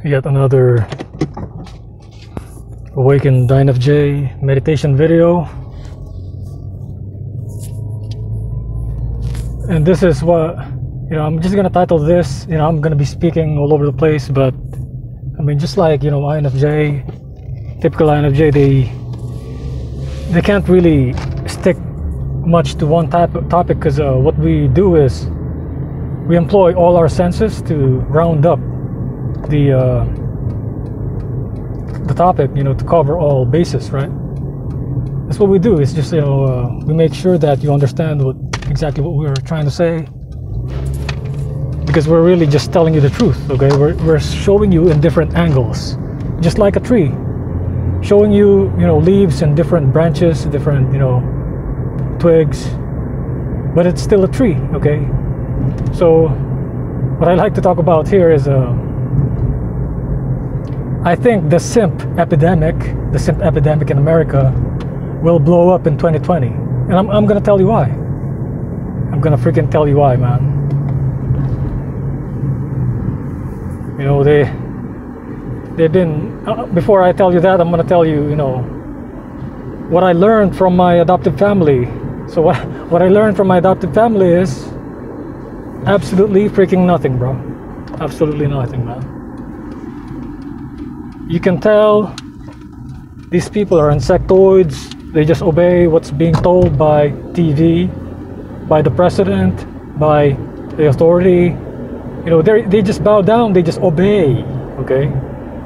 Yet another Awakened INFJ meditation video. And this is what, I'm just gonna title this, I'm gonna be speaking all over the place, but I mean, just like, INFJ, typical INFJ, they can't really stick much to one topic, because what we do is we employ all our senses to round up the topic, to cover all bases, right? That's what we do. It's just, we make sure that you understand exactly what we're trying to say, because we're really just telling you the truth, okay? We're showing you in different angles, just like a tree, showing you, leaves and different branches, different, twigs, but it's still a tree, okay? So what I like to talk about here is I think the simp epidemic in America will blow up in 2020, and I'm gonna tell you why. I'm gonna freaking tell you why, man. They've been, before I tell you that, I'm gonna tell you, what I learned from my adoptive family. So what I learned from my adoptive family is absolutely freaking nothing, bro. Absolutely nothing, man. You can tell these people are insectoids. They just obey what's being told by TV, by the president, by the authority. They just bow down, they just obey, okay?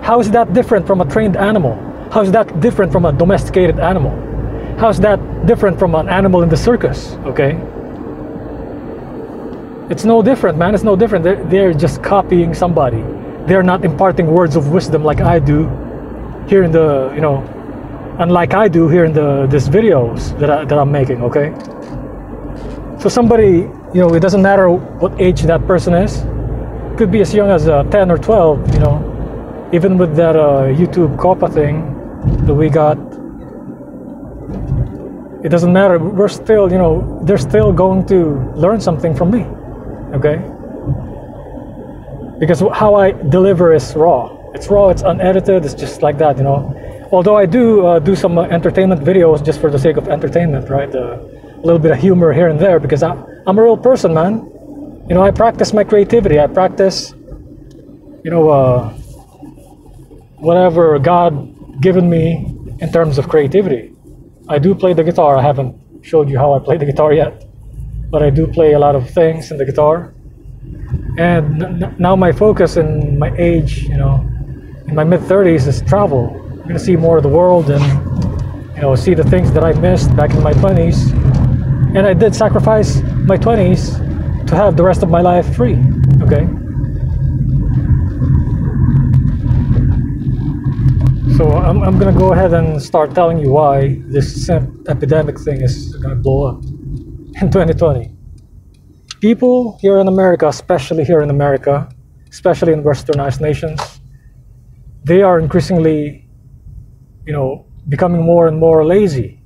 How is that different from a trained animal? How is that different from a domesticated animal? How is that different from an animal in the circus, okay? It's no different, man, it's no different. They're just copying somebody. They're not imparting words of wisdom like I do here in the, unlike I do here in these videos that I'm making, okay? So somebody, it doesn't matter what age that person is. Could be as young as 10 or 12, even with that YouTube COPA thing that we got. It doesn't matter. We're still, they're still going to learn something from me, okay? Because how I deliver is raw. It's raw, it's unedited, it's just like that, Although I do some entertainment videos just for the sake of entertainment, right? A little bit of humor here and there, because I'm a real person, man. I practice my creativity. I practice, whatever God given me in terms of creativity. I do play the guitar. I haven't showed you how I play the guitar yet, but I do play a lot of things in the guitar. And now my focus in my age, in my mid-30s, is travel. I'm gonna see more of the world and, see the things that I missed back in my 20s. And I did sacrifice my 20s to have the rest of my life free, okay? So I'm gonna go ahead and start telling you why this simp epidemic thing is gonna blow up in 2020. People here in America, especially here in America, especially in westernized nations, they are increasingly, becoming more and more lazy.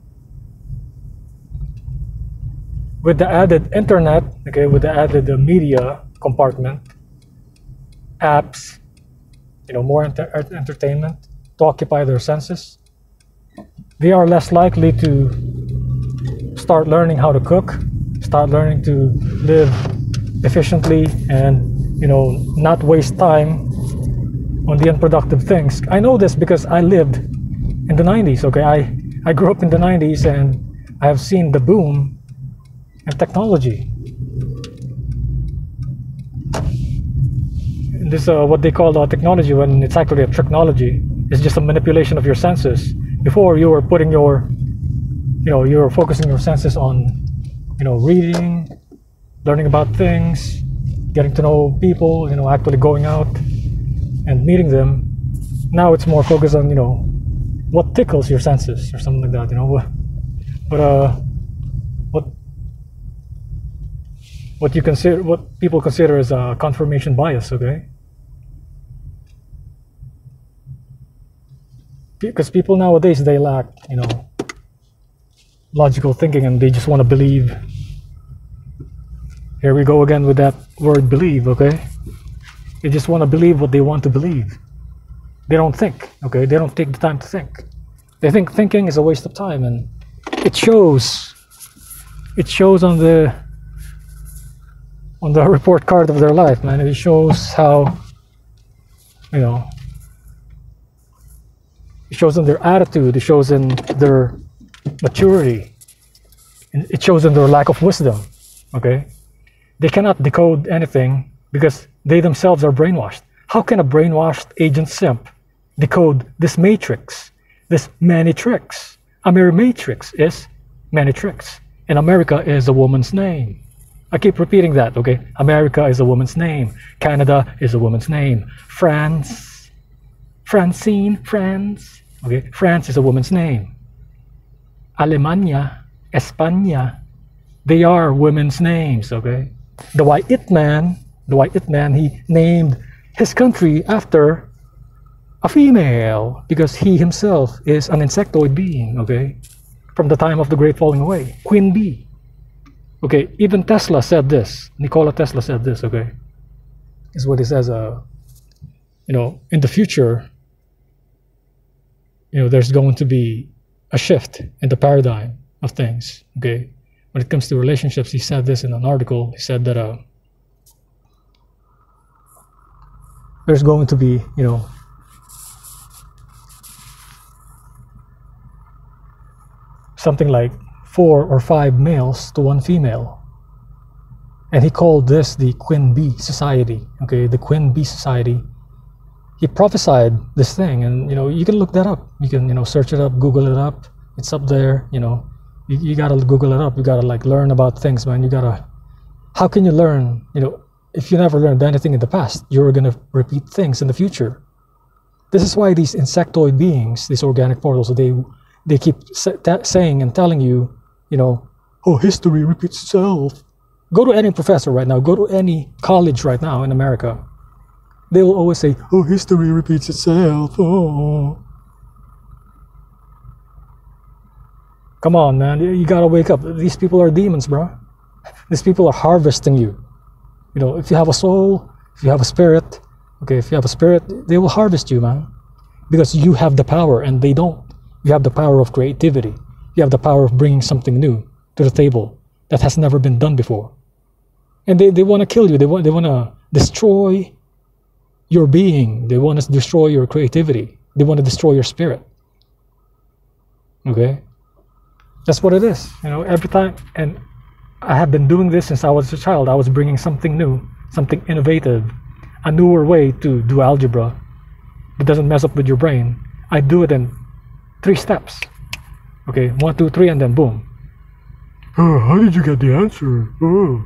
With the added internet, okay, with the added media compartment, apps, more entertainment to occupy their senses, they are less likely to start learning how to cook, start learning to live efficiently, and not waste time on the unproductive things. I know this because I lived in the 90s, okay? I grew up in the 90s, and I have seen the boom in technology. This what they call technology, when it's actually a technology. It's just a manipulation of your senses. Before, you were putting your, you were focusing your senses on reading, learning about things, getting to know people, actually going out and meeting them. Now it's more focused on, what tickles your senses or something like that, But what people consider as a confirmation bias, okay? Because people nowadays, they lack, logical thinking, and they just want to believe. Here we go again with that word believe, okay? They just want to believe what they want to believe. They don't think, okay? They don't take the time to think. They think thinking is a waste of time, and it shows. It shows on the report card of their life, man. It shows how, you know, it shows in their attitude, it shows in their maturity, and it shows in their lack of wisdom, okay? They cannot decode anything because they themselves are brainwashed. How can a brainwashed agent simp decode this matrix, this many tricks? A mere matrix is many tricks. And America is a woman's name. I keep repeating that, okay? America is a woman's name. Canada is a woman's name. France, Francine, France, okay? France is a woman's name. Alemania, España, they are women's names, okay? The white man, he named his country after a female because he himself is an insectoid being, okay? From the time of the great falling away, Queen Bee. Okay, even Tesla said this. Nikola Tesla said this, okay? Is what he says, you know, in the future, you know, there's going to be a shift in the paradigm of things, okay? When it comes to relationships, he said this in an article. He said that there's going to be, you know, something like 4 or 5 males to 1 female. And he called this the Queen Bee Society, okay, the Queen Bee Society. He prophesied this thing, and, you know, you can look that up. You can, you know, search it up, Google it up. It's up there, you know. You gotta Google it up. You gotta, like, learn about things, man. You gotta, how can you learn, you know, if you never learned anything in the past, you're gonna repeat things in the future. This is why these insectoid beings, these organic portals, they keep saying and telling you, you know, oh, history repeats itself. Go to any professor right now, go to any college right now in America. They will always say, oh, history repeats itself. Oh. Come on, man, you gotta wake up. These people are demons, bro. These people are harvesting you. You know, if you have a soul, if you have a spirit, okay, if you have a spirit, they will harvest you, man. Because you have the power and they don't. You have the power of creativity. You have the power of bringing something new to the table that has never been done before. And they want to kill you. They want to destroy your being. They want to destroy your creativity. They want to destroy your spirit. Okay? That's what it is. You know, every time. And I have been doing this since I was a child. I was bringing something new, something innovative, a newer way to do algebra that doesn't mess up with your brain. I do it in 3 steps. Okay, 1, 2, 3, and then boom. Oh, how did you get the answer? Oh.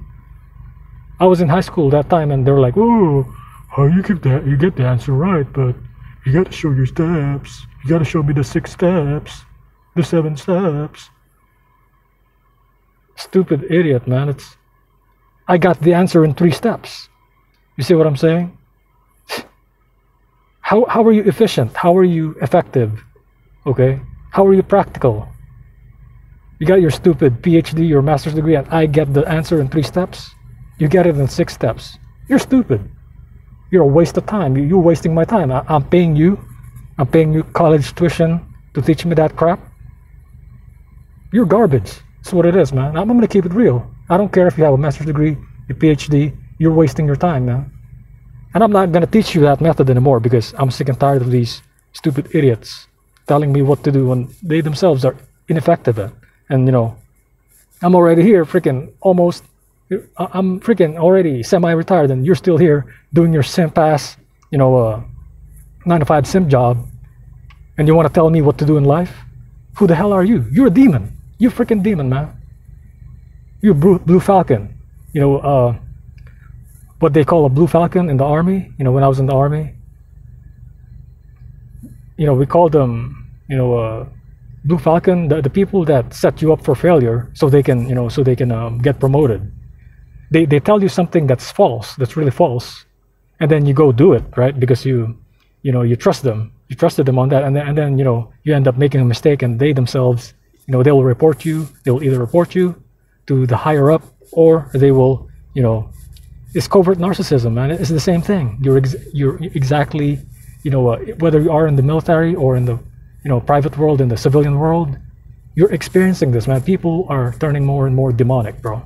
I was in high school that time, and they were like, oh, how you get the answer right, but you got to show your steps. You got to show me the 6 steps, the 7 steps. Stupid idiot, man. I got the answer in 3 steps. You see what I'm saying? How are you efficient? How are you effective? Okay? How are you practical? You got your stupid PhD, your master's degree, and I get the answer in 3 steps? You get it in 6 steps. You're stupid. You're a waste of time. You're wasting my time. I'm paying you college tuition to teach me that crap. You're garbage. That's what it is, man. I'm gonna keep it real. I don't care if you have a master's degree, your PhD, you're wasting your time, man. And I'm not gonna teach you that method anymore because I'm sick and tired of these stupid idiots telling me what to do when they themselves are ineffective at. And, you know, I'm already here freaking almost, I'm freaking already semi-retired, and you're still here doing your simp ass, you know, 9-to-5 simp job, and you want to tell me what to do in life? Who the hell are you? You're a demon. You're a freaking demon, man. You're Blue Falcon. You know, what they call a Blue Falcon in the army. You know, when I was in the army, you know, we called them, you know, Blue Falcon, the people that set you up for failure so they can, you know, so they can get promoted. They tell you something that's false, that's really false, and then you go do it, right? Because you know, you trust them. You trusted them on that, and then you know, you end up making a mistake, and they themselves, you know, they will report you. They will either report you to the higher up, or they will, you know, it's covert narcissism, man. It's the same thing. You're exactly, whether you are in the military or in the, private world, in the civilian world, you're experiencing this, man. People are turning more and more demonic, bro.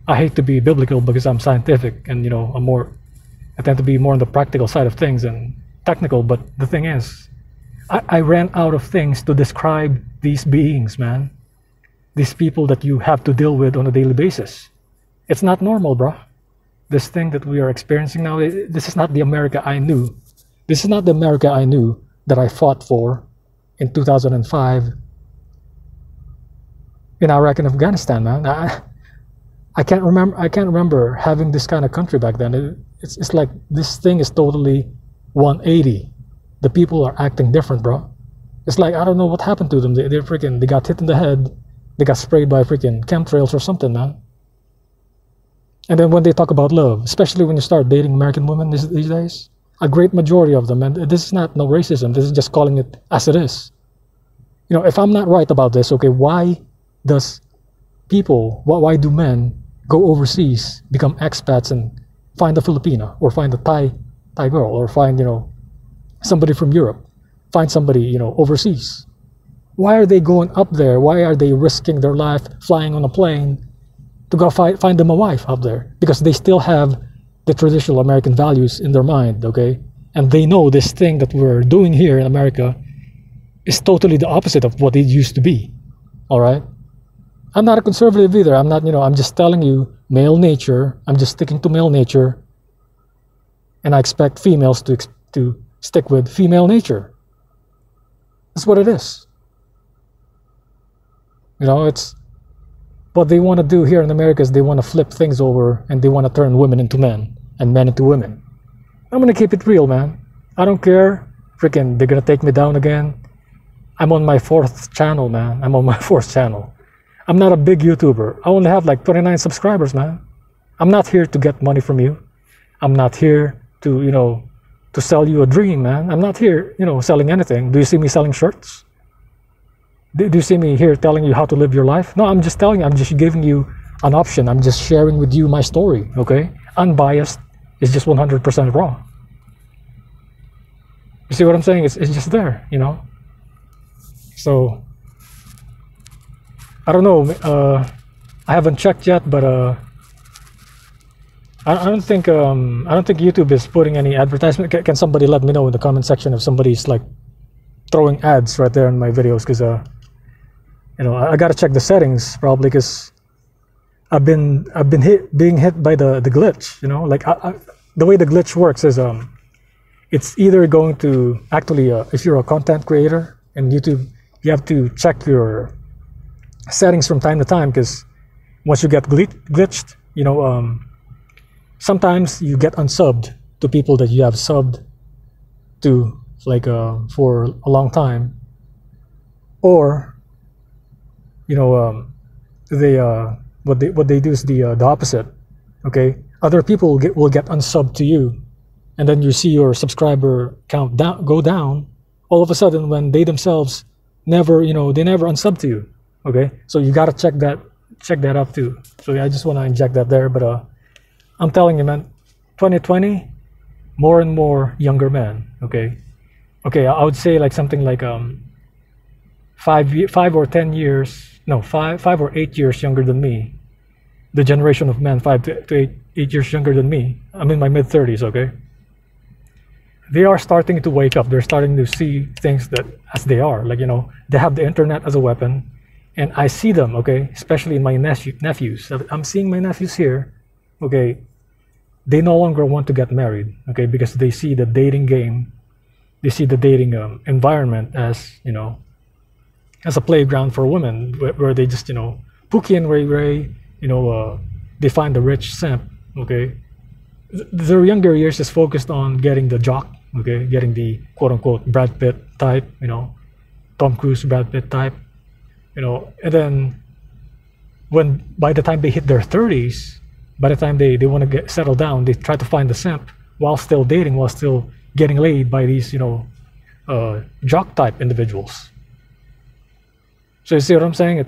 I hate to be biblical because I'm scientific and, I tend to be more on the practical side of things and technical, but the thing is, I ran out of things to describe these beings, man. These people that you have to deal with on a daily basis. It's not normal, bro. This thing that we are experiencing now, this is not the America I knew. This is not the America I knew that I fought for in 2005 in Iraq and Afghanistan, man. I can't remember having this kind of country back then. It's like this thing is totally 180. The people are acting different, bro. It's like, I don't know what happened to them. They got hit in the head. They got sprayed by freaking chemtrails or something, man. And then when they talk about love, especially when you start dating American women these days, a great majority of them, and this is not no racism, this is just calling it as it is. If I'm not right about this, okay, why do men go overseas, become expats, and find a Filipina, or find a Thai girl, or find, somebody from Europe, find somebody, overseas? Why are they going up there? Why are they risking their life flying on a plane to go find them a wife up there? Because they still have the traditional American values in their mind, okay? And they know this thing that we're doing here in America is totally the opposite of what it used to be, all right? I'm not a conservative either. I'm not, I'm just telling you male nature. I'm just sticking to male nature. And I expect females to stick with female nature. That's what it is. It's what they want to do here in America is they want to flip things over and they want to turn women into men and men into women. I'm going to keep it real, man. I don't care. Freaking, they're going to take me down again. I'm on my 4th channel, man. I'm on my 4th channel. I'm not a big YouTuber. I only have like 29 subscribers, man. I'm not here to get money from you. I'm not here to, to sell you a dream, man. I'm not here, selling anything. Do you see me selling shirts? Do you see me here telling you how to live your life? No, I'm just telling you. I'm just giving you an option. I'm just sharing with you my story, okay? Unbiased is just 100% raw. You see what I'm saying? It's just there, So, I don't know. I haven't checked yet, but I don't think YouTube is putting any advertisement. Can somebody let me know in the comment section if somebody's like throwing ads right there in my videos? Because I gotta check the settings probably, because I've been being hit by the glitch. Like the way the glitch works is it's either going to actually if you're a content creator in YouTube, you have to check your settings from time to time, because once you get glitched, sometimes you get unsubbed to people that you have subbed to like for a long time, or they what they do is the opposite. Okay, other people will get unsubbed to you, and then you see your subscriber count go down all of a sudden when they themselves never unsub to you. Okay, so you gotta check that up too. So yeah, I just want to inject that there. But I'm telling you, man, 2020, more and more younger men. Okay, I would say like something like 5 or 10 years, no, 5 or 8 years younger than me. The generation of men 5 to 8 years younger than me. I'm in my mid-30s. Okay, they are starting to wake up. They're starting to see things that as they are. Like they have the internet as a weapon. And I see them, okay, especially in my nephews. I'm seeing my nephews here, okay. They no longer want to get married, okay, because they see the dating game, they see the dating environment as, as a playground for women, where they just, Pookie and Ray Ray, they find the rich simp, okay. Their younger years is focused on getting the jock, okay, getting the quote-unquote Brad Pitt type, Tom Cruise, Brad Pitt type. And then by the time they hit their 30s, by the time they want to get settled down, they try to find the simp while still dating, while still getting laid by these, jock type individuals. So you see what I'm saying?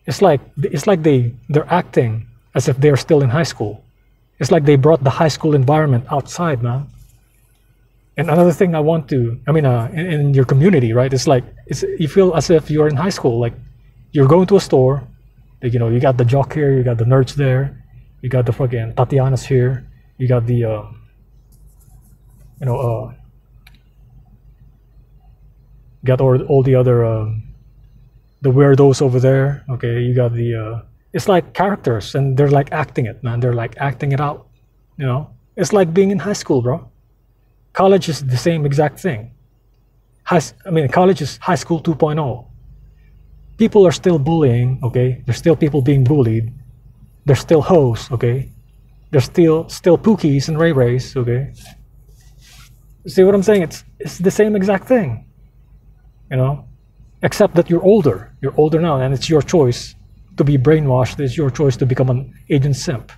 It's like they're acting as if they're still in high school. It's like they brought the high school environment outside, man. And another thing I want to, in your community, right? It's like you feel as if you're in high school. Like you're going to a store, like, you got the jock here, you got the nerds there, you got the fucking Tatianas here, you got the, got all the other, the weirdos over there. Okay, you got the, it's like characters, and they're like acting it, man. They're like acting it out. It's like being in high school, bro. College is the same exact thing. College is high school 2.0. People are still bullying, okay? There's still people being bullied. There's still hoes, okay? There's still pookies and ray-rays, okay? See what I'm saying? It's the same exact thing, except that you're older. You're older now, and it's your choice to be brainwashed. It's your choice to become an agent simp.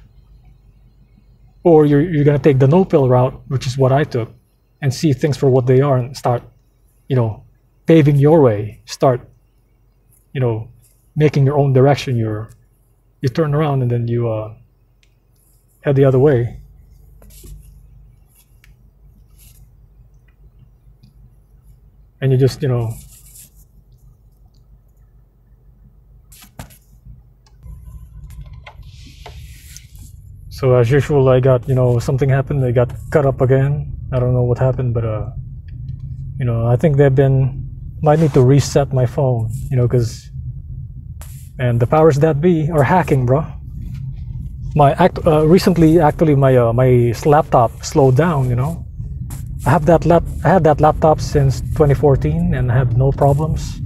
Or you're gonna take the no-pill route, which is what I took, and see things for what they are and start, paving your way. Start, making your own direction. You turn around and then you head the other way. And you just, So as usual, I got, something happened. I got cut up again. I don't know what happened, but I think might need to reset my phone, because, and the powers that be are hacking, bro. Recently, actually, my laptop slowed down. I had that laptop since 2014 and I had no problems.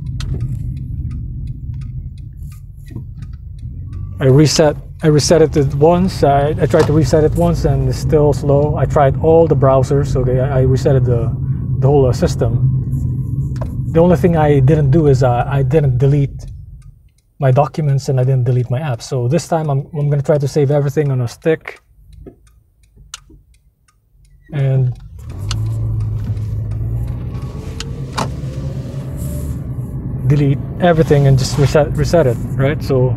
I reset it once. I tried to reset it once and it's still slow. I tried all the browsers. Okay, I resetted the whole system. The only thing I didn't do is I didn't delete my documents and I didn't delete my apps. So this time I'm gonna try to save everything on a stick and delete everything and just reset it, right? So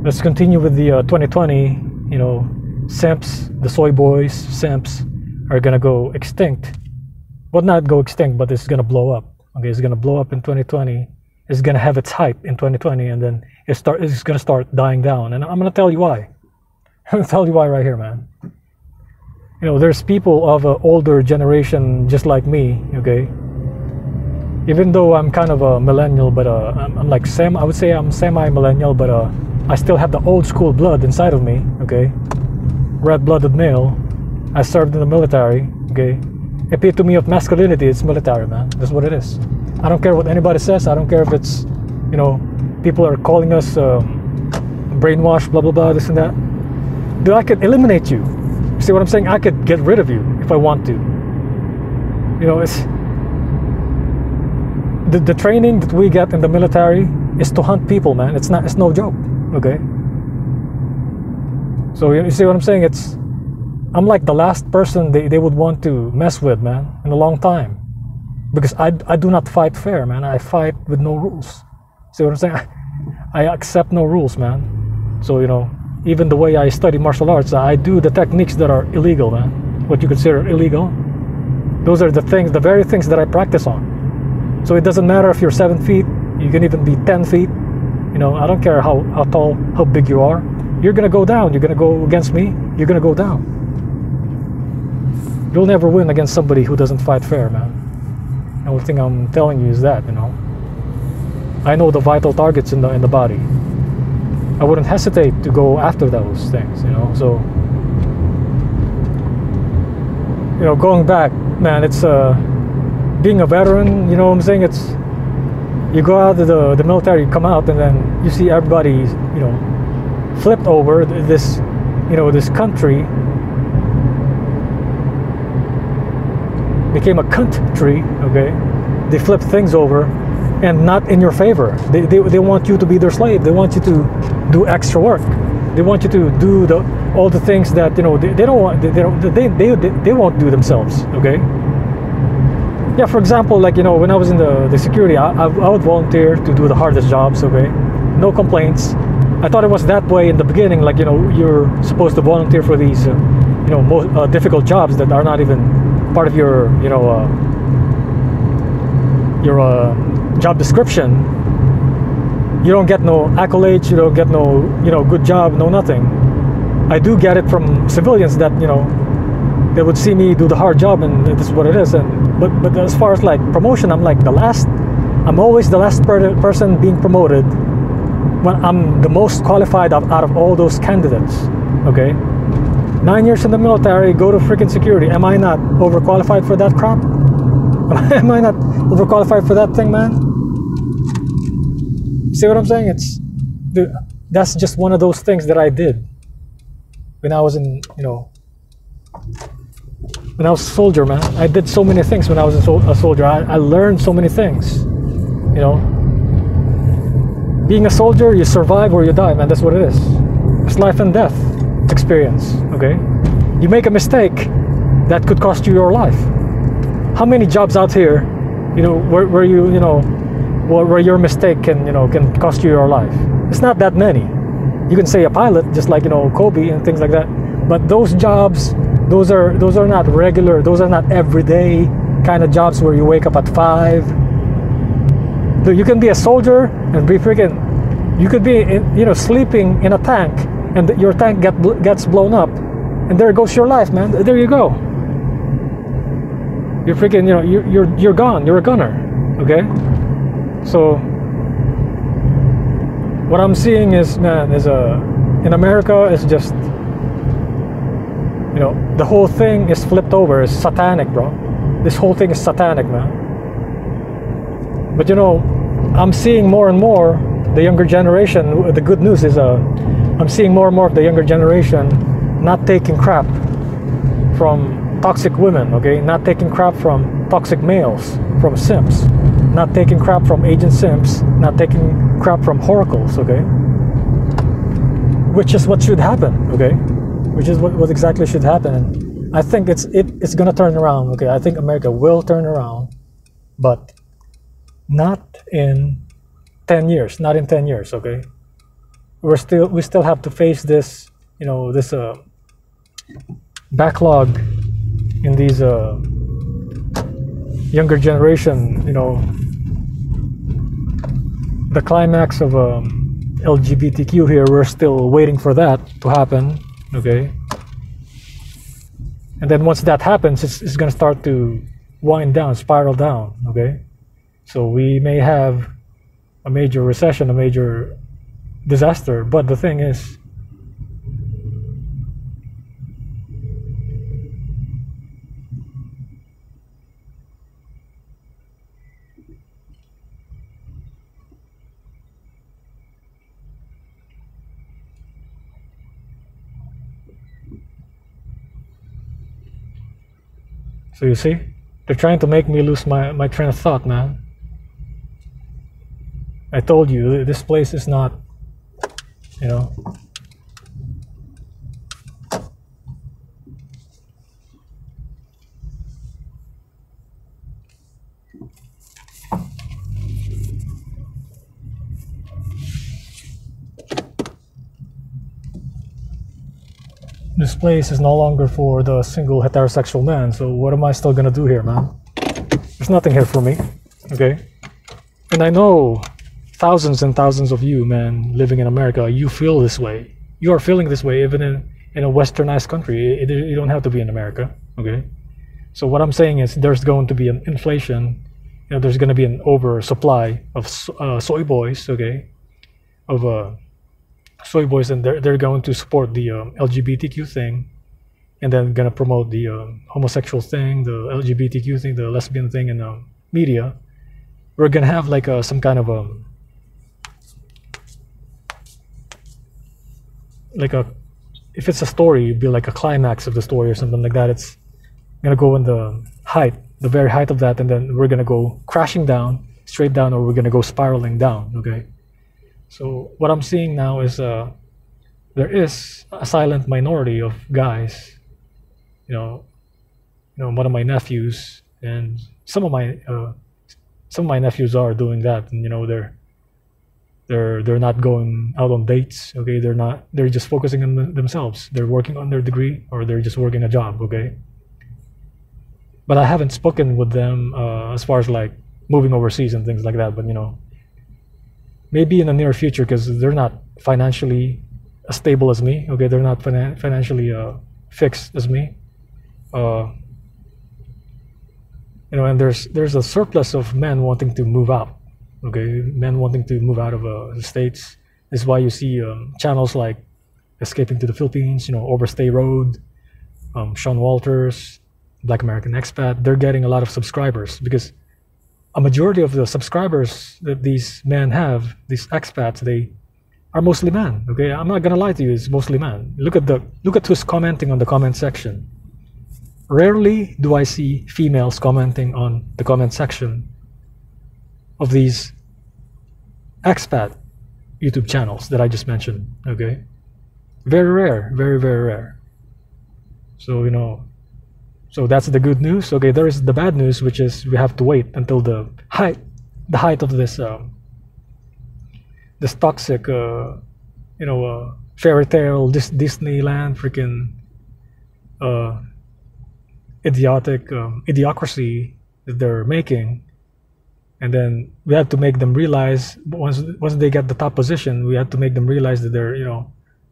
let's continue with the 2020. Simps, the soy boys, simps are gonna go extinct. Well, not go extinct, but it's gonna blow up. Okay, it's gonna blow up in 2020. It's gonna have its hype in 2020, and then it's gonna start dying down. And I'm gonna tell you why. I'm gonna tell you why right here, man. There's people of an older generation just like me. Okay, even though I'm kind of a millennial, but I'm like I would say I'm semi-millennial, but I still have the old school blood inside of me. Okay, red-blooded male. I served in the military. Okay, epitome of masculinity. It's military, man. That's what it is. I don't care what anybody says. I don't care if it's, people are calling us brainwashed, blah blah blah, this and that. Dude, I could eliminate you. See what I'm saying? I could get rid of you if I want to. It's the training that we get in the military is to hunt people, man. It's no joke. Okay. So you see what I'm saying? I'm like the last person they would want to mess with, man, in a long time. Because I do not fight fair, man. I fight with no rules. See what I'm saying? I accept no rules, man. So, even the way I study martial arts, I do the techniques that are illegal, man. What you consider illegal. Those are the very things that I practice on. So it doesn't matter if you're 7 feet, you can even be 10 feet. I don't care how tall, how big you are. You're gonna go down. You're gonna go against me, you're gonna go down. You'll never win against somebody who doesn't fight fair, man. The only thing I'm telling you is that, I know the vital targets in the body. I wouldn't hesitate to go after those things, So, going back, man, it's being a veteran. You know what I'm saying? It's you go out of the military, you come out, and then you see everybody, flipped over. This country became a country. Okay, they flip things over, and not in your favor. They want you to be their slave. They want you to do extra work. They want you to do all the things that they don't want. They won't do themselves. Okay. Yeah. For example, like when I was in the security, I would volunteer to do the hardest jobs. Okay. No complaints. I thought it was that way in the beginning. Like, you're supposed to volunteer for these, most difficult jobs that are not even part of your, job description. You don't get no accolades. You don't get no, good job, no nothing. I do get it from civilians that, they would see me do the hard job, and this is what it is. And but as far as like promotion, I'm like the last. I'm always the last person being promoted when I'm the most qualified out of all those candidates. Okay, 9 years in the military, go to freaking security. Am I not overqualified for that crap? Am I not overqualified for that thing, man? See what I'm saying? That's just one of those things that I did when I was in, when I was a soldier, man. I did so many things when I was a soldier. I learned so many things, Being a soldier, you survive or you die, man. That's what it is. It's life and death experience, okay? You make a mistake, that could cost you your life. How many jobs out here, where your mistake can cost you your life? It's not that many. You can say a pilot, just like, Kobe and things like that. But those jobs, those are not regular, those are not everyday kind of jobs where you wake up at 5. You can be a soldier and be freaking, you could be sleeping in a tank, and your tank gets blown up, and there goes your life, man. There you go. You're freaking, you're gone. You're a gunner, okay? So what I'm seeing is, man, in America, it's just, the whole thing is flipped over. It's satanic, bro. This whole thing is satanic, man. But I'm seeing more and more the younger generation. The good news is, I'm seeing more and more of the younger generation not taking crap from toxic women, okay? Not taking crap from toxic males, from simps. Not taking crap from agent simps. Not taking crap from oracles, okay? Which is what should happen, okay? Which is what exactly should happen. And I think it's gonna turn around, okay? I think America will turn around, but not in 10 years. Not in 10 years, okay? We still have to face this, this backlog in these younger generation, the climax of LGBTQ here. We're still waiting for that to happen, okay? And then once that happens, it's going to start to wind down, spiral down, okay? So we may have a major recession, a major disaster. But the thing is, so you see, they're trying to make me lose my train of thought, man. I told you, this place is not, this place is no longer for the single heterosexual man. So what am I still gonna do here, man? There's nothing here for me, okay? And I know thousands and thousands of you, man, living in America, you feel this way. You are feeling this way even in a westernized country. You don't have to be in America, okay? So what I'm saying is there's going to be an inflation. There's going to be an oversupply of soy boys, okay? Of soy boys, and they're going to support the LGBTQ thing, and then going to promote the homosexual thing, the LGBTQ thing, the lesbian thing in the media. We're going to have like some kind of if it's a story, it'd be like a climax of the story or something like that. It's gonna go in the very height of that, and then we're gonna go crashing down, straight down, or we're gonna go spiraling down, okay? So what I'm seeing now is there is a silent minority of guys, one of my nephews, and some of my nephews are doing that, and They're not going out on dates. Okay, they're just focusing on themselves. They're working on their degree, or they're just working a job. Okay, but I haven't spoken with them as far as like moving overseas and things like that. But maybe in the near future, because they're not financially as stable as me. Okay, they're not financially fixed as me. And there's a surplus of men wanting to move out. Okay, men wanting to move out of the States. This is why you see channels like Escaping to the Philippines, Overstay Road, Sean Walters, Black American Expat. They're getting a lot of subscribers because a majority of the subscribers that these men have, these expats, they are mostly men. Okay, I'm not gonna lie to you, it's mostly men. Look at who's commenting on the comment section. Rarely do I see females commenting on the comment section of these expat YouTube channels that I just mentioned. Okay, very rare, very very rare. So so that's the good news. Okay, there is the bad news, which is we have to wait until the height of this toxic fairy tale, this Disneyland freaking idiotic idiocracy that they're making. And then we have to make them realize, once they get the top position, we have to make them realize that they're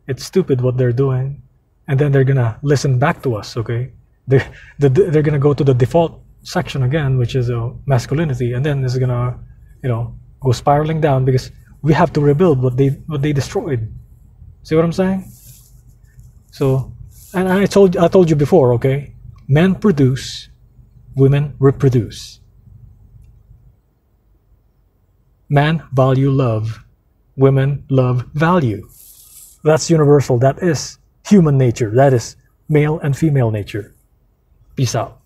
it's stupid what they're doing, and then they're gonna listen back to us. Okay, they're gonna go to the default section again, which is masculinity, and then it's gonna go spiraling down because we have to rebuild what they destroyed. See what I'm saying? So, and I told you before. Okay, men produce, women reproduce. Men value love, women love value. That's universal. That is human nature. That is male and female nature. Peace out.